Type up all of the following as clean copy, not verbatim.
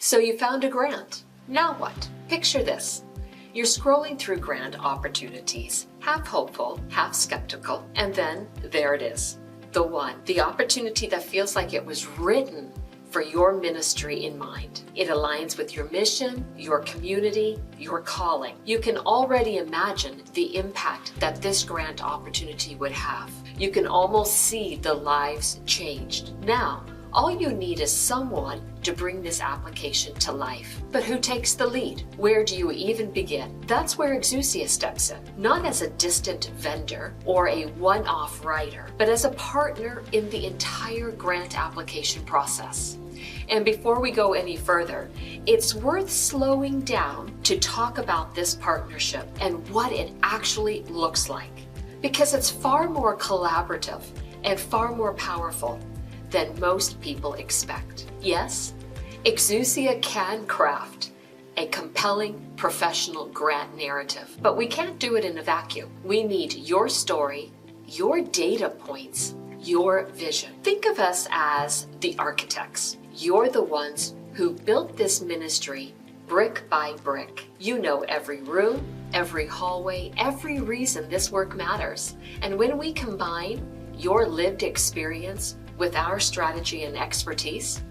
So you found a grant. Now what? Picture this. You're scrolling through grant opportunities, half hopeful, half skeptical, and then there it is. The one, the opportunity that feels like it was written for your ministry in mind. It aligns with your mission, your community, your calling. You can already imagine the impact that this grant opportunity would have. You can almost see the lives changed. Now, all you need is someone to bring this application to life. But who takes the lead? Where do you even begin? That's where Exousia steps in, not as a distant vendor or a one-off writer, but as a partner in the entire grant application process. And before we go any further, it's worth slowing down to talk about this partnership and what it actually looks like, because it's far more collaborative and far more powerful than most people expect. Yes, Exousia can craft a compelling professional grant narrative, but we can't do it in a vacuum. We need your story, your data points, your vision. Think of us as the architects. You're the ones who built this ministry brick by brick. You know every room, every hallway, every reason this work matters. And when we combine your lived experience with our strategy and expertise,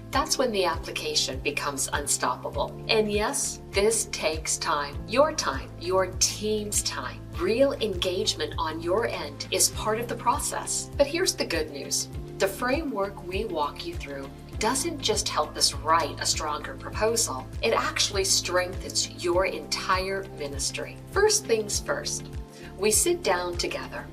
that's when the application becomes unstoppable. And yes, this takes time, your team's time. Real engagement on your end is part of the process. But here's the good news. The framework we walk you through doesn't just help us write a stronger proposal, it actually strengthens your entire ministry. First things first, we sit down together.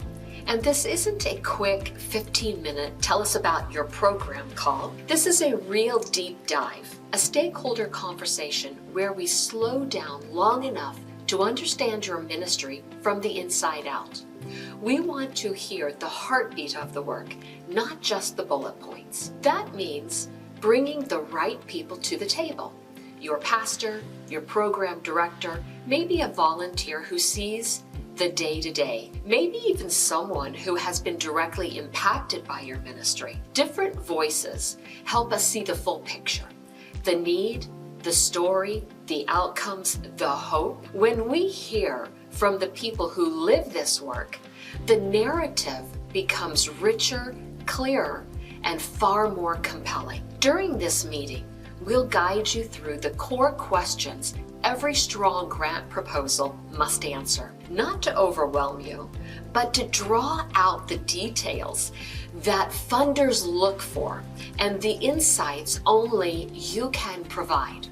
And this isn't a quick 15-minute tell us about your program call. This is a real deep dive, a stakeholder conversation where we slow down long enough to understand your ministry from the inside out. We want to hear the heartbeat of the work, not just the bullet points. That means bringing the right people to the table. Your pastor, your program director, maybe a volunteer who sees the day-to-day, maybe even someone who has been directly impacted by your ministry. Different voices help us see the full picture, the need, the story, the outcomes, the hope. When we hear from the people who live this work, the narrative becomes richer, clearer, and far more compelling. During this meeting, we'll guide you through the core questions every strong grant proposal must answer, not to overwhelm you, but to draw out the details that funders look for and the insights only you can provide.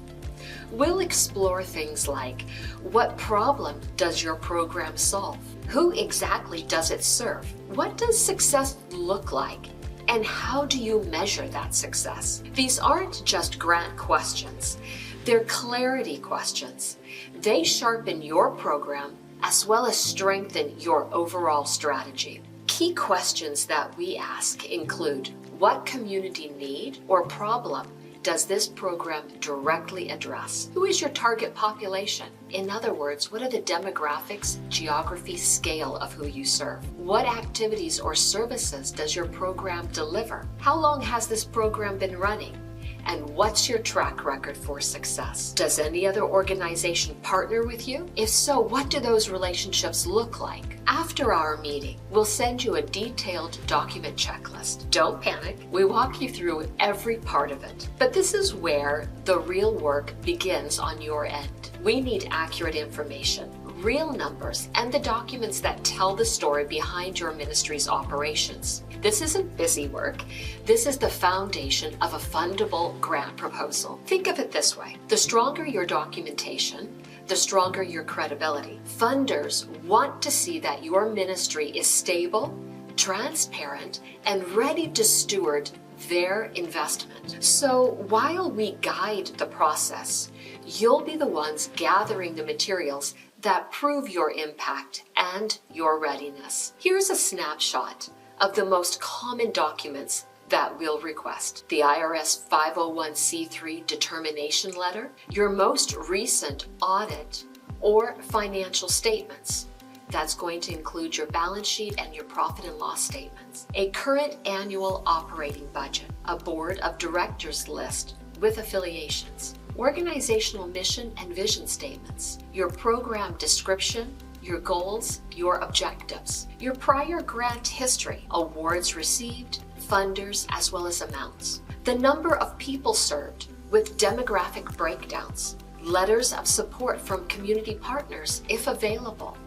We'll explore things like, what problem does your program solve? Who exactly does it serve? What does success look like? And how do you measure that success? These aren't just grant questions. They're clarity questions. They sharpen your program as well as strengthen your overall strategy. Key questions that we ask include, what community need or problem does this program directly address? Who is your target population? In other words, what are the demographics, geography, scale of who you serve? What activities or services does your program deliver? How long has this program been running? And what's your track record for success? Does any other organization partner with you? If so, what do those relationships look like? After our meeting, we'll send you a detailed document checklist. Don't panic. We walk you through every part of it. But this is where the real work begins on your end. We need accurate information, real numbers, and the documents that tell the story behind your ministry's operations. This isn't busy work. This is the foundation of a fundable grant proposal. Think of it this way. The stronger your documentation, the stronger your credibility. Funders want to see that your ministry is stable, transparent, and ready to steward their investment. So while we guide the process, you'll be the ones gathering the materials that prove your impact and your readiness. Here's a snapshot of the most common documents that we'll request. The IRS 501c3 determination letter, your most recent audit or financial statements. That's going to include your balance sheet and your profit and loss statements. A current annual operating budget, a board of directors list with affiliations. organizational mission and vision statements, your program description, your goals, your objectives, your prior grant history, awards received, funders, as well as amounts, the number of people served with demographic breakdowns, letters of support from community partners if available,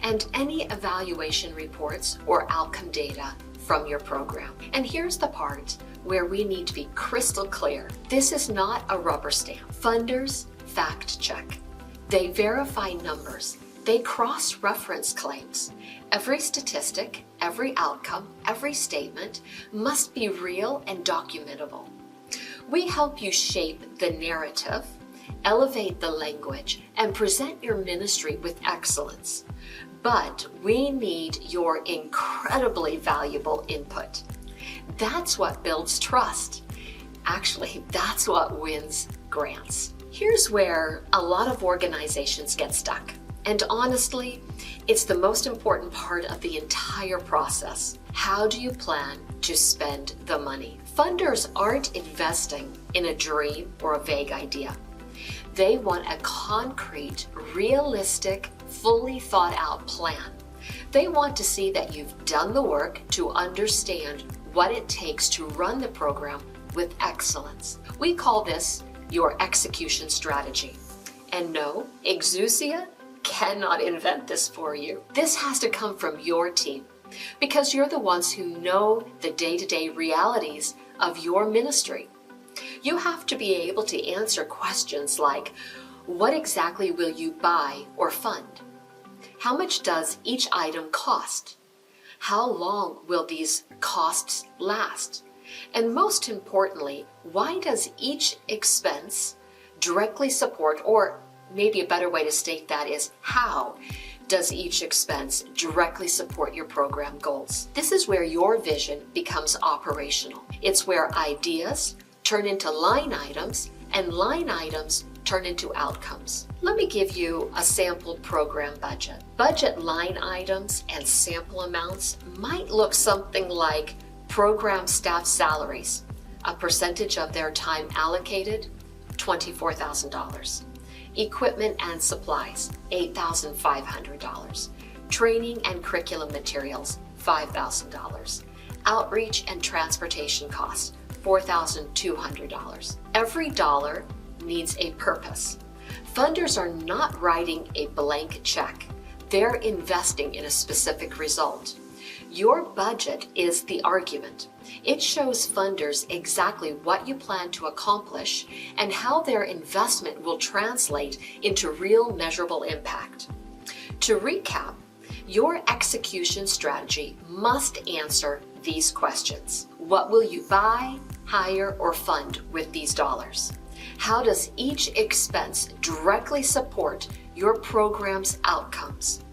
and any evaluation reports or outcome data from your program. And here's the part where we need to be crystal clear. This is not a rubber stamp. Funders fact check. They verify numbers. They cross-reference claims. Every statistic, every outcome, every statement must be real and documentable. We help you shape the narrative, elevate the language, and present your ministry with excellence. But we need your incredibly valuable input. That's what builds trust. Actually, that's what wins grants. Here's where a lot of organizations get stuck. And honestly, it's the most important part of the entire process. How do you plan to spend the money? Funders aren't investing in a dream or a vague idea. They want a concrete, realistic, fully thought out plan. They want to see that you've done the work to understand what it takes to run the program with excellence. We call this your execution strategy. And no, Exousia cannot invent this for you. This has to come from your team because you're the ones who know the day-to-day realities of your ministry. You have to be able to answer questions like, what exactly will you buy or fund? How much does each item cost? How long will these costs last? And most importantly, why does each expense directly support, or maybe a better way to state that is, how does each expense directly support your program goals? This is where your vision becomes operational. It's where ideas turn into line items and line items turn into outcomes. Let me give you a sample program budget. Budget line items and sample amounts might look something like program staff salaries, a percentage of their time allocated, $24,000. Equipment and supplies, $8,500. Training and curriculum materials, $5,000. Outreach and transportation costs, $4,200. Every dollar needs a purpose. Funders are not writing a blank check. They're investing in a specific result. Your budget is the argument. It shows funders exactly what you plan to accomplish and how their investment will translate into real measurable impact. To recap, your execution strategy must answer these questions. What will you buy, hire, or fund with these dollars? How does each expense directly support your program's outcomes?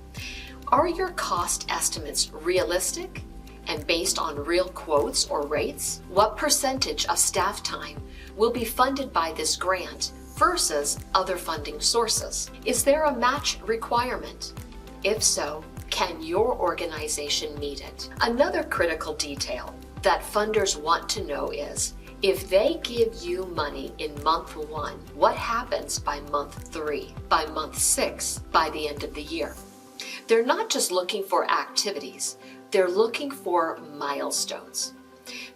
Are your cost estimates realistic and based on real quotes or rates? What percentage of staff time will be funded by this grant versus other funding sources? Is there a match requirement? If so, can your organization meet it? Another critical detail that funders want to know is, if they give you money in month 1, what happens by month 3, by month 6, by the end of the year? They're not just looking for activities, they're looking for milestones.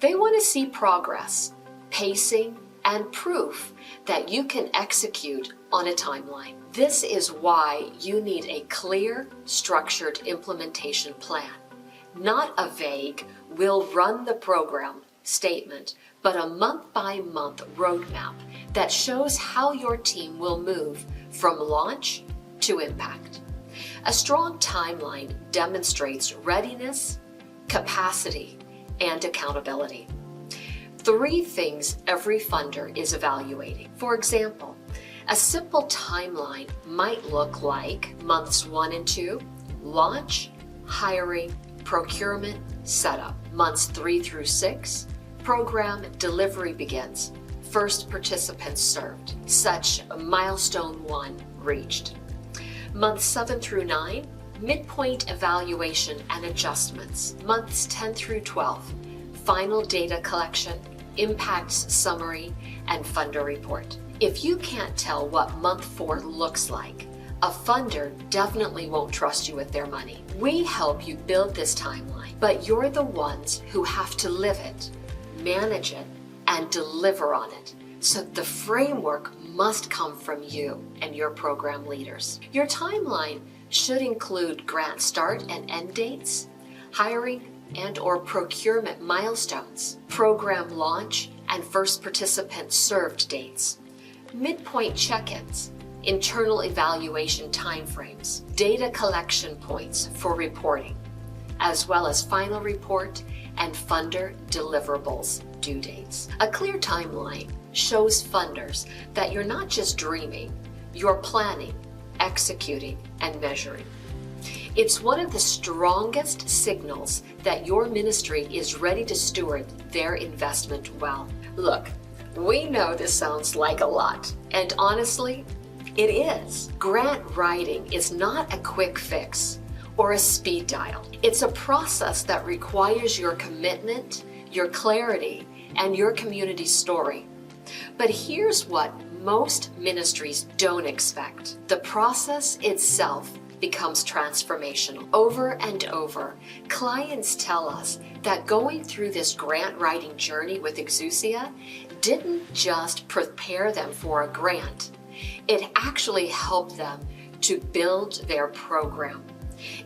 They want to see progress, pacing, and proof that you can execute on a timeline. This is why you need a clear, structured implementation plan, not a vague, we'll run the program statement, but a month-by-month roadmap that shows how your team will move from launch to impact. A strong timeline demonstrates readiness, capacity, and accountability. 3 things every funder is evaluating. For example, a simple timeline might look like months 1 and 2, launch, hiring, procurement, setup. Months 3 through 6, program delivery begins, first participants served, such milestone 1 reached. Months 7 through 9, midpoint evaluation and adjustments. Months 10 through 12, final data collection, impacts summary, and funder report. If you can't tell what month 4 looks like, a funder definitely won't trust you with their money. We help you build this timeline, but you're the ones who have to live it, manage it, and deliver on it. So the framework must come from you and your program leaders. Your timeline should include grant start and end dates, hiring and/or procurement milestones, program launch and first participant served dates, midpoint check-ins, internal evaluation timeframes, data collection points for reporting, as well as final report and funder deliverables due dates. A clear timeline shows funders that you're not just dreaming, you're planning, executing, and measuring. It's one of the strongest signals that your ministry is ready to steward their investment well. Look, we know this sounds like a lot, and honestly, it is. Grant writing is not a quick fix or a speed dial. It's a process that requires your commitment, your clarity, and your community story. But here's what most ministries don't expect. The process itself becomes transformational. Over and over, clients tell us that going through this grant writing journey with Exousia didn't just prepare them for a grant. It actually helped them to build their program.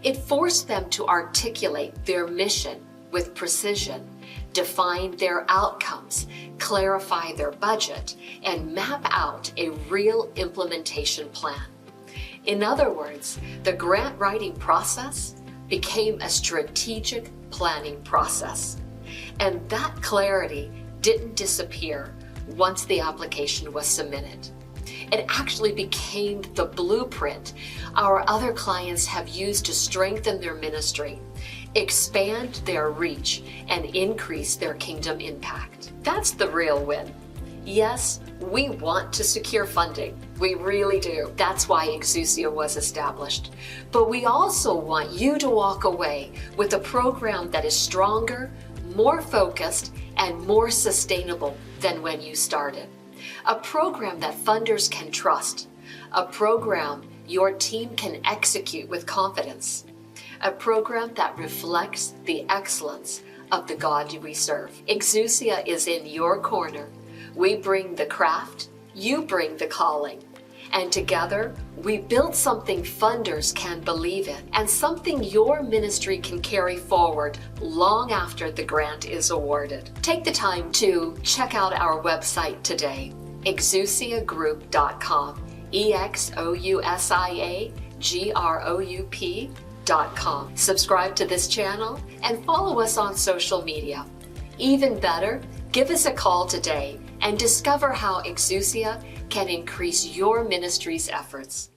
It forced them to articulate their mission with precision, define their outcomes, clarify their budget, and map out a real implementation plan. In other words, the grant writing process became a strategic planning process. And that clarity didn't disappear once the application was submitted. It actually became the blueprint our other clients have used to strengthen their ministry, expand their reach, and increase their kingdom impact. That's the real win. Yes, we want to secure funding. We really do. That's why Exousia was established. But we also want you to walk away with a program that is stronger, more focused, and more sustainable than when you started. A program that funders can trust. A program your team can execute with confidence. A program that reflects the excellence of the God we serve. Exousia is in your corner. We bring the craft, you bring the calling. And together, we build something funders can believe in and something your ministry can carry forward long after the grant is awarded. Take the time to check out our website today, exousiagroup.com, EXOUSIAGROUP.com. Subscribe to this channel and follow us on social media. Even better, give us a call today and discover how Exousia can increase your ministry's efforts.